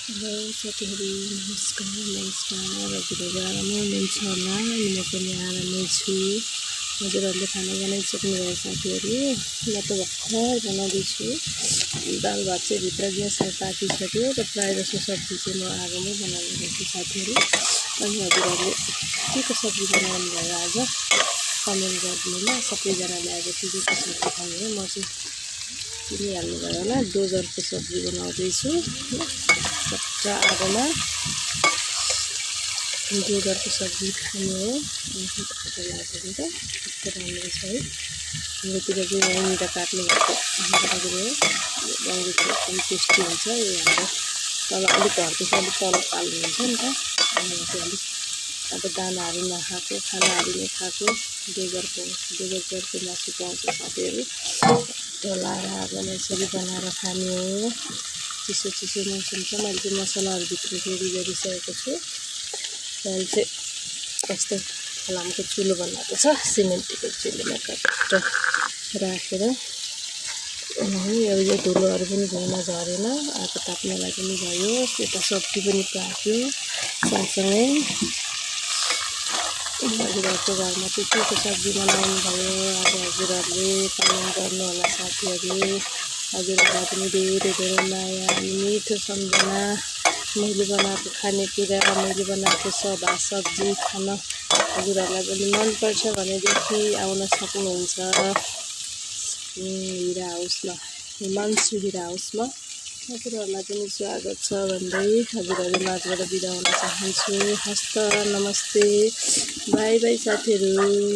Hello साथीहरू नमस्कार हजुरहरू आरामै हुनुहुन्छ होला म पनि आरामै छु। हजुरहरूले खाना बनाइसक्नुभयो साथीहरू? म त भर्खर बनाउँदैछु। दाल भात चाहिँ भित्र ग्यासमा पाकिसक्यो र प्रायः जसो सब्जी चाहिँ म आगोमै बनाउने गर्छु साथीहरू। अनि हजुरहरूले के को सब्जी बनाउनु भयो आज कमेन्ट गरिदिनु ल। सबैजनाले आज के को सब्जी खानु हो म चाहिँ चिनिहाल्नु भयो होला। डोजरको सब्जी बनाउँदैछु कच्चा आगोमा डोजरको सब्जी खानु हो। कस्तो लाग्यो त कस्तो राम्रो छ है। हाम्रोतिर चाहिँ यहीँनिर काट्नु भएको हो। गाउँको एकदम टेस्टी हुन्छ। यो हाम्रो तल अलिक घरदेखि अलिक तल पाल्नुहुन्छ नि त। अनि चाहिँ अलिक अब दानाहरू नखाएको खानाहरू नखाएको डोजरको मासु पाउँछ साथीहरू। डलाएर आगोमा यसरी बनाएर खाने हो। चिसो मौसम छ। मैले चाहिँ मसलाहरू भित्र रेडी गरिसकेको छु। अहिले चाहिँ कस्तो फलामको चुलो बनाएको छ सिमेन्टको चुलोमा काटेर राखेर। यो धुलोहरू पनि भुइँमा झरेन। आगो ताप्नलाई पनि भयो। यता सब्जी पनि पाक्यो सँगसँगै। हजुरहरूको घरमा चाहिँ के को सब्जी बनाउनु भयो आज हजुरहरूले कमेन्ट गर्नु होला साथीहरू। हजुरहरूलाई पनि धेरै माया अनि मिठो सम्झना। मैले बनाएको खानेकुरा मैले बनाएको सब्जी खान हजुरहरूलाई पनि मनपर्छ भनेदेखि आउन सक्नुहुन्छ हिरा हाउसमा, हिमांशु हिरा हाउसमा। हजुरहरूलाई पनि स्वागत छ भन्दै हजुरहरू माझबाट बिदा हुन चाहन्छु। हस्त नमस्ते बाई बाई साथीहरू।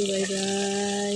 By by.